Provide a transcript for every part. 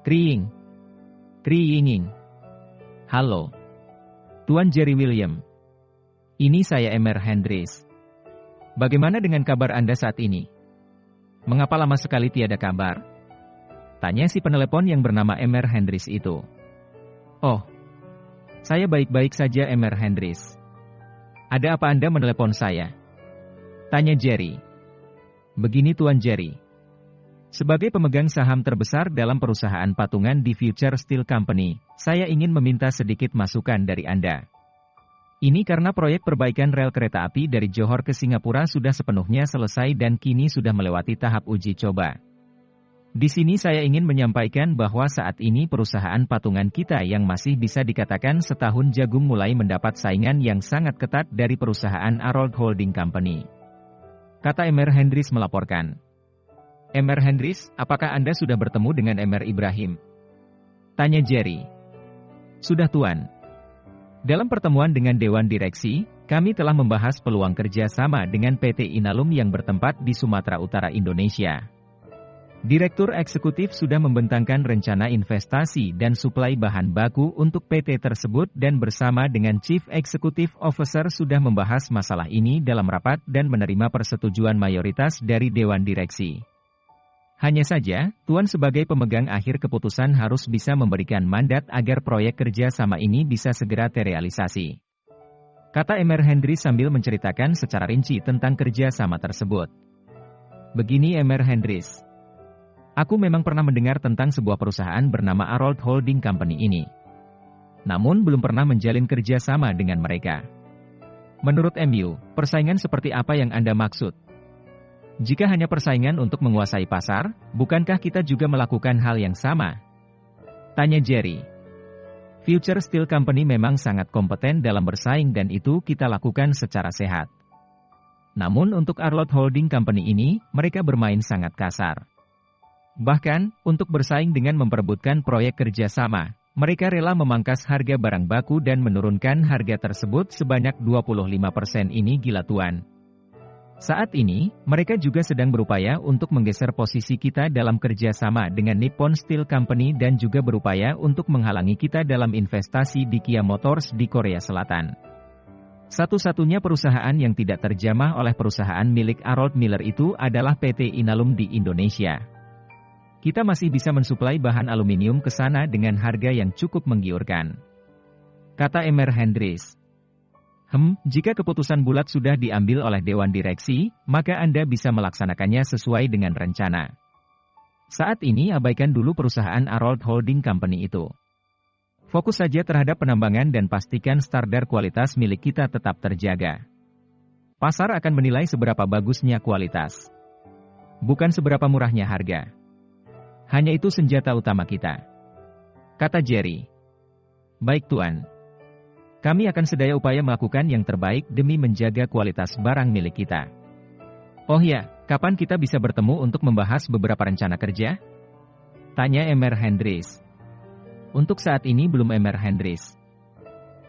Kriing. Kriinging. Halo. Tuan Jerry William. Ini saya Emer Hendris. Bagaimana dengan kabar Anda saat ini? Mengapa lama sekali tiada kabar? Tanya si penelepon yang bernama Emer Hendris itu. Oh, saya baik-baik saja Emer Hendris. Ada apa Anda menelepon saya? Tanya Jerry. Begini Tuan Jerry. Sebagai pemegang saham terbesar dalam perusahaan patungan di Future Steel Company, saya ingin meminta sedikit masukan dari Anda. Ini karena proyek perbaikan rel kereta api dari Johor ke Singapura sudah sepenuhnya selesai dan kini sudah melewati tahap uji coba. Di sini saya ingin menyampaikan bahwa saat ini perusahaan patungan kita yang masih bisa dikatakan setahun jagung mulai mendapat saingan yang sangat ketat dari perusahaan Arold Holding Company. Kata Emer Hendris melaporkan. Emer Hendris, apakah Anda sudah bertemu dengan Emer Ibrahim? Tanya Jerry. Sudah Tuan. Dalam pertemuan dengan Dewan Direksi, kami telah membahas peluang kerja sama dengan PT Inalum yang bertempat di Sumatera Utara, Indonesia. Direktur Eksekutif sudah membentangkan rencana investasi dan suplai bahan baku untuk PT tersebut dan bersama dengan Chief Executive Officer sudah membahas masalah ini dalam rapat dan menerima persetujuan mayoritas dari Dewan Direksi. Hanya saja, Tuan sebagai pemegang akhir keputusan harus bisa memberikan mandat agar proyek kerja sama ini bisa segera terrealisasi. Kata Emer Hendris sambil menceritakan secara rinci tentang kerja sama tersebut. Begini Emer Hendris. Aku memang pernah mendengar tentang sebuah perusahaan bernama Arold Holding Company ini. Namun belum pernah menjalin kerja sama dengan mereka. Menurut MU, persaingan seperti apa yang Anda maksud? Jika hanya persaingan untuk menguasai pasar, bukankah kita juga melakukan hal yang sama? Tanya Jerry. Future Steel Company memang sangat kompeten dalam bersaing dan itu kita lakukan secara sehat. Namun untuk Arold Holding Company ini, mereka bermain sangat kasar. Bahkan, untuk bersaing dengan memperebutkan proyek kerjasama, mereka rela memangkas harga barang baku dan menurunkan harga tersebut sebanyak 25%. Ini gila Tuan. Saat ini, mereka juga sedang berupaya untuk menggeser posisi kita dalam kerjasama dengan Nippon Steel Company dan juga berupaya untuk menghalangi kita dalam investasi di Kia Motors di Korea Selatan. Satu-satunya perusahaan yang tidak terjamah oleh perusahaan milik Arold Miller itu adalah PT Inalum di Indonesia. Kita masih bisa mensuplai bahan aluminium ke sana dengan harga yang cukup menggiurkan. Kata Emer Hendris. Jika keputusan bulat sudah diambil oleh Dewan Direksi, maka Anda bisa melaksanakannya sesuai dengan rencana. Saat ini abaikan dulu perusahaan Arold Holding Company itu. Fokus saja terhadap penambangan dan pastikan standar kualitas milik kita tetap terjaga. Pasar akan menilai seberapa bagusnya kualitas. Bukan seberapa murahnya harga. Hanya itu senjata utama kita. Kata Jerry. Baik Tuan. Kami akan sedaya upaya melakukan yang terbaik demi menjaga kualitas barang milik kita. Oh ya, kapan kita bisa bertemu untuk membahas beberapa rencana kerja? Tanya Emer Hendris. Untuk saat ini belum Emer Hendris.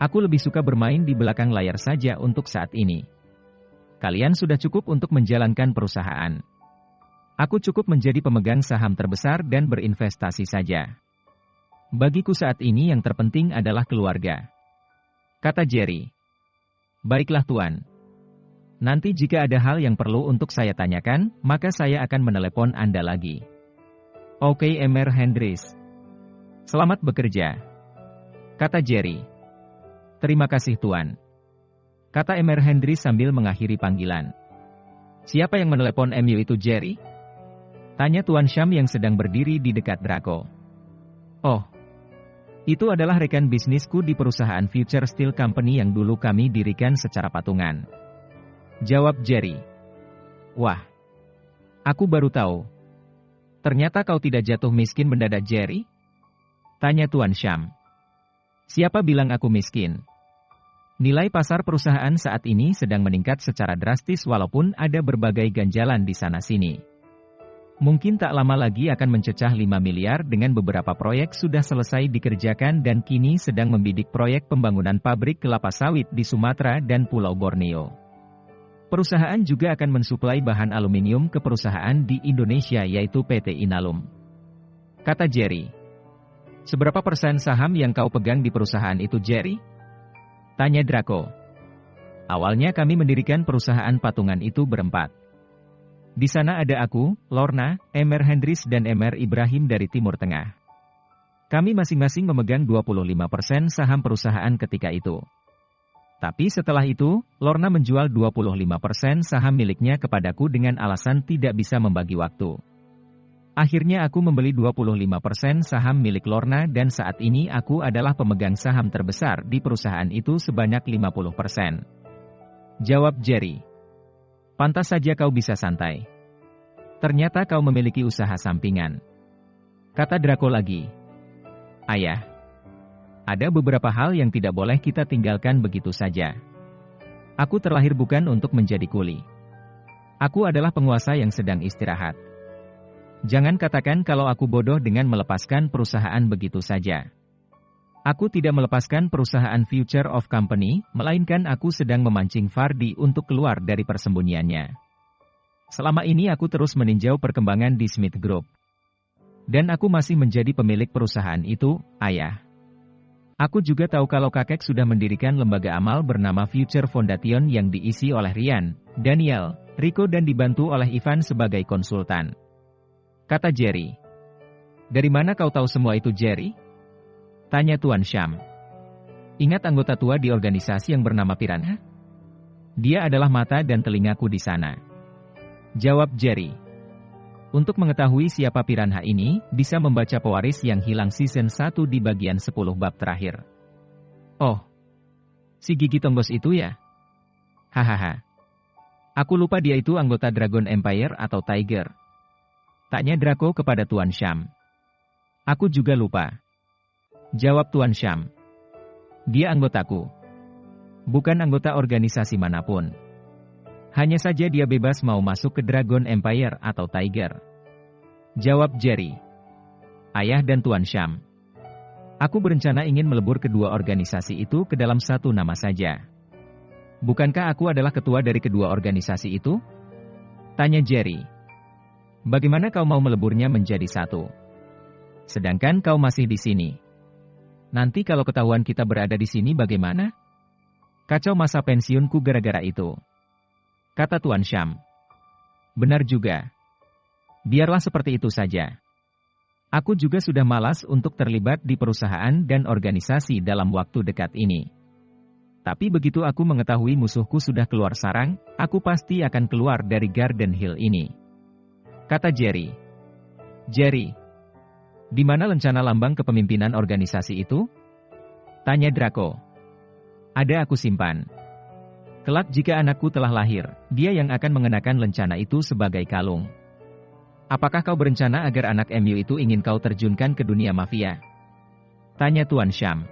Aku lebih suka bermain di belakang layar saja untuk saat ini. Kalian sudah cukup untuk menjalankan perusahaan. Aku cukup menjadi pemegang saham terbesar dan berinvestasi saja. Bagiku saat ini yang terpenting adalah keluarga. Kata Jerry. Baiklah Tuan. Nanti jika ada hal yang perlu untuk saya tanyakan, maka saya akan menelepon Anda lagi. Oke Emer Hendris. Selamat bekerja. Kata Jerry. Terima kasih Tuan. Kata Emer Hendris sambil mengakhiri panggilan. Siapa yang menelepon MU itu Jerry? Tanya Tuan Syam yang sedang berdiri di dekat Draco. Oh, itu adalah rekan bisnisku di perusahaan Future Steel Company yang dulu kami dirikan secara patungan. Jawab Jerry. Wah, aku baru tahu. Ternyata kau tidak jatuh miskin mendadak Jerry? Tanya Tuan Syam. Siapa bilang aku miskin? Nilai pasar perusahaan saat ini sedang meningkat secara drastis walaupun ada berbagai ganjalan di sana-sini. Mungkin tak lama lagi akan mencecah 5 miliar dengan beberapa proyek sudah selesai dikerjakan dan kini sedang membidik proyek pembangunan pabrik kelapa sawit di Sumatera dan Pulau Borneo. Perusahaan juga akan mensuplai bahan aluminium ke perusahaan di Indonesia yaitu PT Inalum. Kata Jerry. Seberapa persen saham yang kau pegang di perusahaan itu, Jerry? Tanya Draco. Awalnya kami mendirikan perusahaan patungan itu berempat. Di sana ada aku, Lorna, Emer Hendris dan Emer Ibrahim dari Timur Tengah. Kami masing-masing memegang 25% saham perusahaan ketika itu. Tapi setelah itu, Lorna menjual 25% saham miliknya kepadaku dengan alasan tidak bisa membagi waktu. Akhirnya aku membeli 25% saham milik Lorna dan saat ini aku adalah pemegang saham terbesar di perusahaan itu sebanyak 50%. Jawab Jerry. Pantas saja kau bisa santai. Ternyata kau memiliki usaha sampingan. Kata Draco lagi. Ayah. Ada beberapa hal yang tidak boleh kita tinggalkan begitu saja. Aku terlahir bukan untuk menjadi kuli. Aku adalah penguasa yang sedang istirahat. Jangan katakan kalau aku bodoh dengan melepaskan perusahaan begitu saja. Aku tidak melepaskan perusahaan Future of Company, melainkan aku sedang memancing Fardi untuk keluar dari persembunyiannya. Selama ini aku terus meninjau perkembangan di Smith Group. Dan aku masih menjadi pemilik perusahaan itu, Ayah. Aku juga tahu kalau kakek sudah mendirikan lembaga amal bernama Future Foundation yang diisi oleh Ryan, Daniel, Rico dan dibantu oleh Ivan sebagai konsultan. Kata Jerry. Dari mana kau tahu semua itu, Jerry? Tanya Tuan Sham. Ingat anggota tua di organisasi yang bernama Piranha? Dia adalah mata dan telingaku di sana. Jawab Jerry. Untuk mengetahui siapa Piranha ini, bisa membaca Pewaris yang Hilang season 1 di bagian 10 bab terakhir. Oh, si Gigi Tonggos itu ya? Hahaha. Aku lupa dia itu anggota Dragon Empire atau Tiger. Tanya Draco kepada Tuan Sham. Aku juga lupa. Jawab Tuan Sham. Dia anggotaku. Bukan anggota organisasi manapun. Hanya saja dia bebas mau masuk ke Dragon Empire atau Tiger. Jawab Jerry. Ayah dan Tuan Sham. Aku berencana ingin melebur kedua organisasi itu ke dalam satu nama saja. Bukankah aku adalah ketua dari kedua organisasi itu? Tanya Jerry. Bagaimana kau mau meleburnya menjadi satu? Sedangkan kau masih di sini. Nanti kalau ketahuan kita berada di sini bagaimana? Kacau masa pensiunku gara-gara itu. Kata Tuan Sham. Benar juga. Biarlah seperti itu saja. Aku juga sudah malas untuk terlibat di perusahaan dan organisasi dalam waktu dekat ini. Tapi begitu aku mengetahui musuhku sudah keluar sarang, aku pasti akan keluar dari Garden Hill ini. Kata Jerry. Jerry, di mana lencana lambang kepemimpinan organisasi itu? Tanya Draco. Ada aku simpan. Kelak jika anakku telah lahir, dia yang akan mengenakan lencana itu sebagai kalung. Apakah kau berencana agar anak MU itu ingin kau terjunkan ke dunia mafia? Tanya Tuan Sham.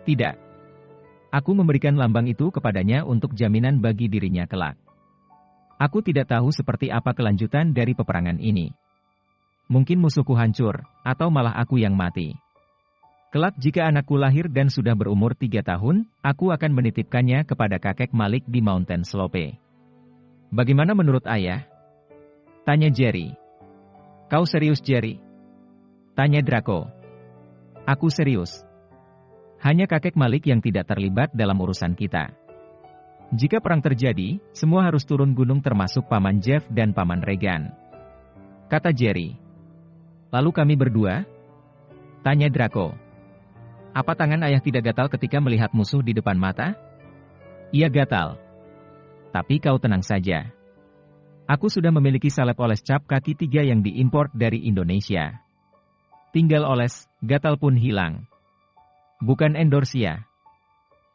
Tidak. Aku memberikan lambang itu kepadanya untuk jaminan bagi dirinya kelak. Aku tidak tahu seperti apa kelanjutan dari peperangan ini. Mungkin musuhku hancur, atau malah aku yang mati. Kelak jika anakku lahir dan sudah berumur 3 tahun, aku akan menitipkannya kepada kakek Malik di Mountain Slope. Bagaimana menurut ayah? Tanya Jerry. Kau serius, Jerry? Tanya Draco. Aku serius. Hanya kakek Malik yang tidak terlibat dalam urusan kita. Jika perang terjadi, semua harus turun gunung termasuk Paman Jeff dan Paman Regan. Kata Jerry. Lalu kami berdua? Tanya Draco. Apa tangan ayah tidak gatal ketika melihat musuh di depan mata? Ia gatal. Tapi kau tenang saja. Aku sudah memiliki salep oles cap kaki 3 yang diimpor dari Indonesia. Tinggal oles, gatal pun hilang. Bukan endorse ya.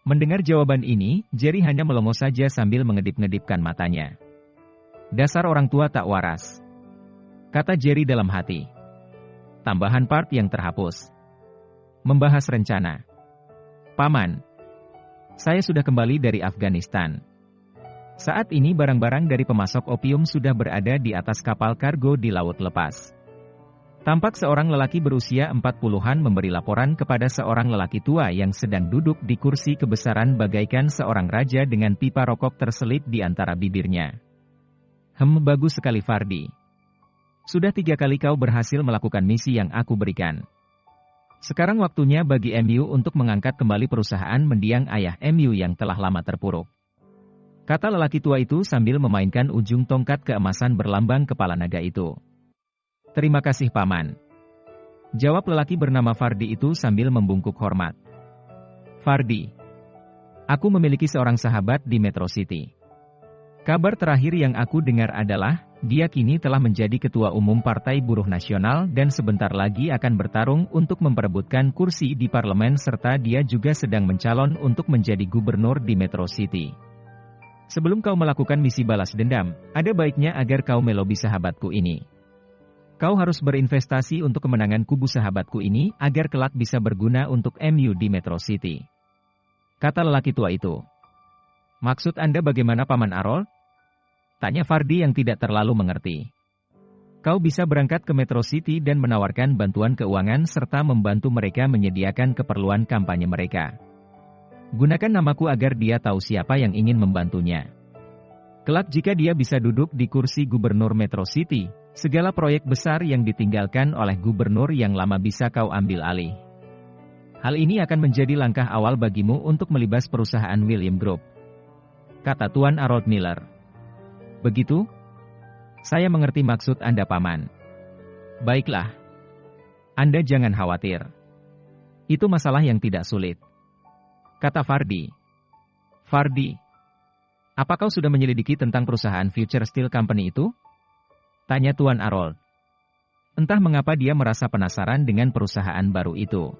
Mendengar jawaban ini, Jerry hanya melongo saja sambil mengedip-ngedipkan matanya. Dasar orang tua tak waras. Kata Jerry dalam hati. Tambahan part yang terhapus. Membahas rencana. Paman. Saya sudah kembali dari Afghanistan. Saat ini barang-barang dari pemasok opium sudah berada di atas kapal kargo di Laut Lepas. Tampak seorang lelaki berusia 40-an memberi laporan kepada seorang lelaki tua yang sedang duduk di kursi kebesaran bagaikan seorang raja dengan pipa rokok terselip di antara bibirnya. Bagus sekali Fardi. Sudah 3 kali kau berhasil melakukan misi yang aku berikan. Sekarang waktunya bagi MU untuk mengangkat kembali perusahaan mendiang ayah MU yang telah lama terpuruk. Kata lelaki tua itu sambil memainkan ujung tongkat keemasan berlambang kepala naga itu. Terima kasih paman. Jawab lelaki bernama Fardi itu sambil membungkuk hormat. Fardi. Aku memiliki seorang sahabat di Metro City. Kabar terakhir yang aku dengar adalah, dia kini telah menjadi Ketua Umum Partai Buruh Nasional dan sebentar lagi akan bertarung untuk memperebutkan kursi di parlemen serta dia juga sedang mencalon untuk menjadi gubernur di Metro City. Sebelum kau melakukan misi balas dendam, ada baiknya agar kau melobi sahabatku ini. Kau harus berinvestasi untuk kemenangan kubu sahabatku ini agar kelak bisa berguna untuk MU di Metro City. Kata lelaki tua itu. Maksud Anda bagaimana Paman Harold? Tanya Fardi yang tidak terlalu mengerti. Kau bisa berangkat ke Metro City dan menawarkan bantuan keuangan serta membantu mereka menyediakan keperluan kampanye mereka. Gunakan namaku agar dia tahu siapa yang ingin membantunya. Kelak jika dia bisa duduk di kursi gubernur Metro City, segala proyek besar yang ditinggalkan oleh gubernur yang lama bisa kau ambil alih. Hal ini akan menjadi langkah awal bagimu untuk melibas perusahaan William Group. Kata Tuan Harold Miller. Begitu? Saya mengerti maksud Anda Paman. Baiklah. Anda jangan khawatir. Itu masalah yang tidak sulit. Kata Fardi. Fardi. Apa kau sudah menyelidiki tentang perusahaan Future Steel Company itu? Tanya Tuan Harold. Entah mengapa dia merasa penasaran dengan perusahaan baru itu.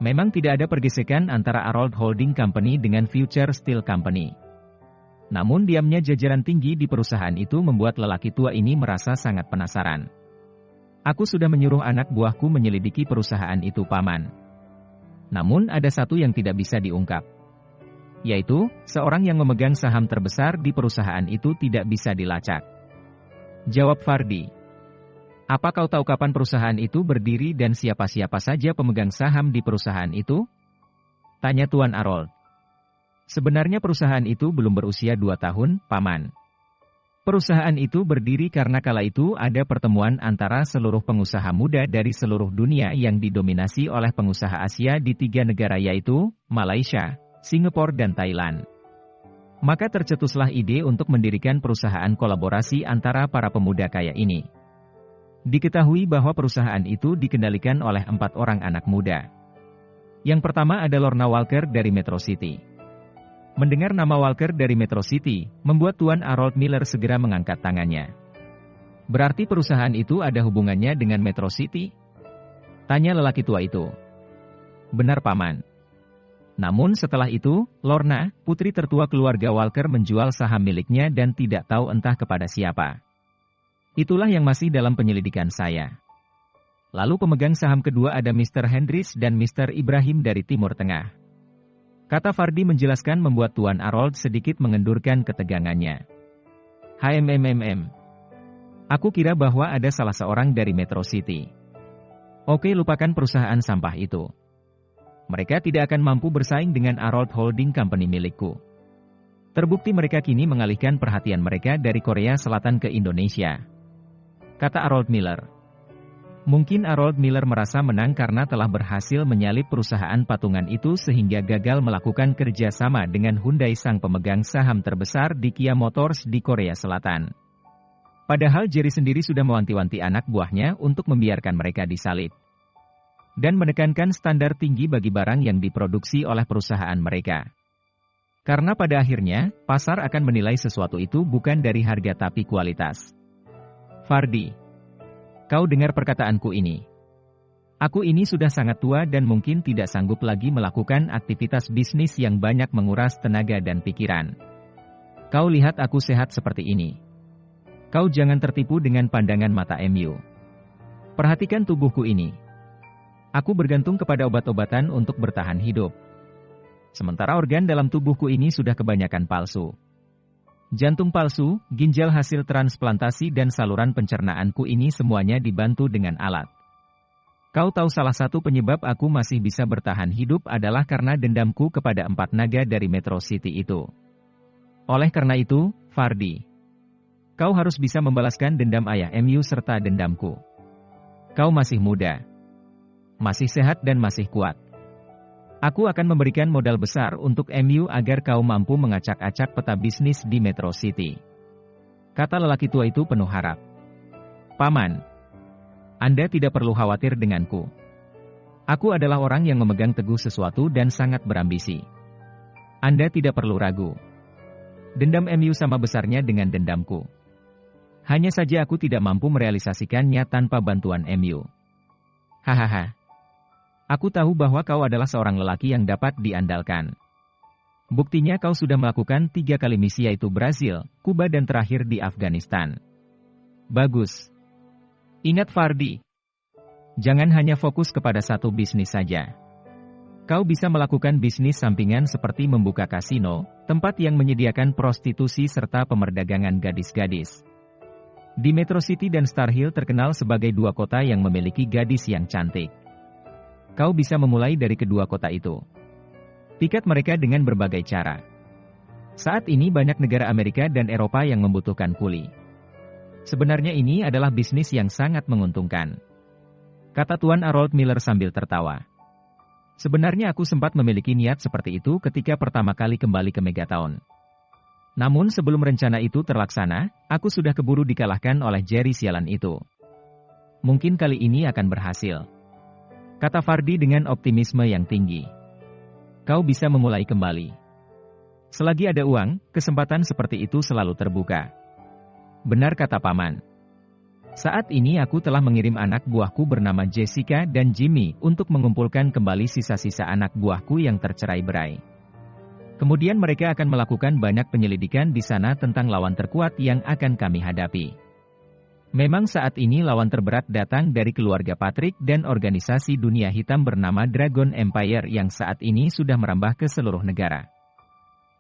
Memang tidak ada pergesekan antara Harold Holding Company dengan Future Steel Company. Namun diamnya jajaran tinggi di perusahaan itu membuat lelaki tua ini merasa sangat penasaran. Aku sudah menyuruh anak buahku menyelidiki perusahaan itu Paman. Namun ada satu yang tidak bisa diungkap. Yaitu, seorang yang memegang saham terbesar di perusahaan itu tidak bisa dilacak. Jawab Fardi. Apa kau tahu kapan perusahaan itu berdiri dan siapa-siapa saja pemegang saham di perusahaan itu? Tanya Tuan Harold. Sebenarnya perusahaan itu belum berusia 2 tahun, Paman. Perusahaan itu berdiri karena kala itu ada pertemuan antara seluruh pengusaha muda dari seluruh dunia yang didominasi oleh pengusaha Asia di 3 negara yaitu, Malaysia, Singapura dan Thailand. Maka tercetuslah ide untuk mendirikan perusahaan kolaborasi antara para pemuda kaya ini. Diketahui bahwa perusahaan itu dikendalikan oleh 4 orang anak muda. Yang pertama ada Lorna Walker dari Metro City. Mendengar nama Walker dari Metro City, membuat Tuan Harold Miller segera mengangkat tangannya. Berarti perusahaan itu ada hubungannya dengan Metro City? Tanya lelaki tua itu. Benar Paman. Namun setelah itu, Lorna, putri tertua keluarga Walker menjual saham miliknya dan tidak tahu entah kepada siapa. Itulah yang masih dalam penyelidikan saya. Lalu pemegang saham kedua ada Mr. Hendris dan Mr. Ibrahim dari Timur Tengah. Kata Fardi menjelaskan membuat Tuan Harold sedikit mengendurkan ketegangannya. Aku kira bahwa ada salah seorang dari Metro City. Oke, lupakan perusahaan sampah itu. Mereka tidak akan mampu bersaing dengan Harold Holding Company milikku. Terbukti mereka kini mengalihkan perhatian mereka dari Korea Selatan ke Indonesia. Kata Harold Miller. Mungkin Harold Miller merasa menang karena telah berhasil menyalip perusahaan patungan itu sehingga gagal melakukan kerjasama dengan Hyundai sang pemegang saham terbesar di Kia Motors di Korea Selatan. Padahal Jerry sendiri sudah mewanti-wanti anak buahnya untuk membiarkan mereka disalip. Dan menekankan standar tinggi bagi barang yang diproduksi oleh perusahaan mereka. Karena pada akhirnya, pasar akan menilai sesuatu itu bukan dari harga tapi kualitas. Fardi. Kau dengar perkataanku ini. Aku ini sudah sangat tua dan mungkin tidak sanggup lagi melakukan aktivitas bisnis yang banyak menguras tenaga dan pikiran. Kau lihat aku sehat seperti ini. Kau jangan tertipu dengan pandangan mata MU. Perhatikan tubuhku ini. Aku bergantung kepada obat-obatan untuk bertahan hidup. Sementara organ dalam tubuhku ini sudah kebanyakan palsu. Jantung palsu, ginjal hasil transplantasi dan saluran pencernaanku ini semuanya dibantu dengan alat. Kau tahu salah satu penyebab aku masih bisa bertahan hidup adalah karena dendamku kepada 4 naga dari Metro City itu. Oleh karena itu, Fardi, kau harus bisa membalaskan dendam ayah MU serta dendamku. Kau masih muda. masih sehat dan masih kuat. Aku akan memberikan modal besar untuk MU agar kau mampu mengacak-acak peta bisnis di Metro City. Kata lelaki tua itu penuh harap. Paman, Anda tidak perlu khawatir denganku. Aku adalah orang yang memegang teguh sesuatu dan sangat berambisi. Anda tidak perlu ragu. Dendam MU sama besarnya dengan dendamku. Hanya saja aku tidak mampu merealisasikannya tanpa bantuan MU. Hahaha. Aku tahu bahwa kau adalah seorang lelaki yang dapat diandalkan. Buktinya kau sudah melakukan 3 kali misi yaitu Brasil, Kuba dan terakhir di Afghanistan. Bagus. Ingat Fardi. Jangan hanya fokus kepada satu bisnis saja. Kau bisa melakukan bisnis sampingan seperti membuka kasino, tempat yang menyediakan prostitusi serta pemerdagangan gadis-gadis. Di Metro City dan Star Hill terkenal sebagai 2 kota yang memiliki gadis yang cantik. Kau bisa memulai dari kedua kota itu. Pikat mereka dengan berbagai cara. Saat ini banyak negara Amerika dan Eropa yang membutuhkan kuli. Sebenarnya ini adalah bisnis yang sangat menguntungkan. Kata Tuan Harold Miller sambil tertawa. Sebenarnya aku sempat memiliki niat seperti itu ketika pertama kali kembali ke Megatown. Namun sebelum rencana itu terlaksana, aku sudah keburu dikalahkan oleh Jerry sialan itu. Mungkin kali ini akan berhasil. Kata Fardi dengan optimisme yang tinggi. Kau bisa memulai kembali. Selagi ada uang, kesempatan seperti itu selalu terbuka. Benar kata Paman. Saat ini aku telah mengirim anak buahku bernama Jessica dan Jimmy untuk mengumpulkan kembali sisa-sisa anak buahku yang tercerai-berai. Kemudian mereka akan melakukan banyak penyelidikan di sana tentang lawan terkuat yang akan kami hadapi. Memang saat ini lawan terberat datang dari keluarga Patrick dan organisasi dunia hitam bernama Dragon Empire yang saat ini sudah merambah ke seluruh negara.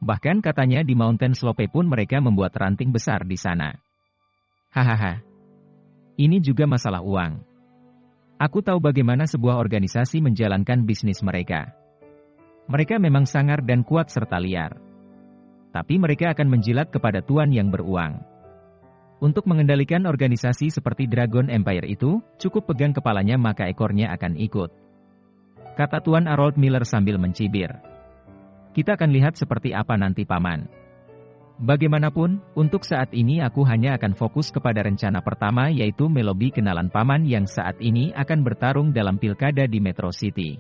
Bahkan katanya di Mountain Slope pun mereka membuat ranting besar di sana. Hahaha. Ini juga masalah uang. Aku tahu bagaimana sebuah organisasi menjalankan bisnis mereka. Mereka memang sangar dan kuat serta liar. Tapi mereka akan menjilat kepada tuan yang beruang. Untuk mengendalikan organisasi seperti Dragon Empire itu, cukup pegang kepalanya maka ekornya akan ikut. Kata Tuan Harold Miller sambil mencibir. Kita akan lihat seperti apa nanti Paman. Bagaimanapun, untuk saat ini aku hanya akan fokus kepada rencana pertama yaitu melobi kenalan Paman yang saat ini akan bertarung dalam pilkada di Metro City.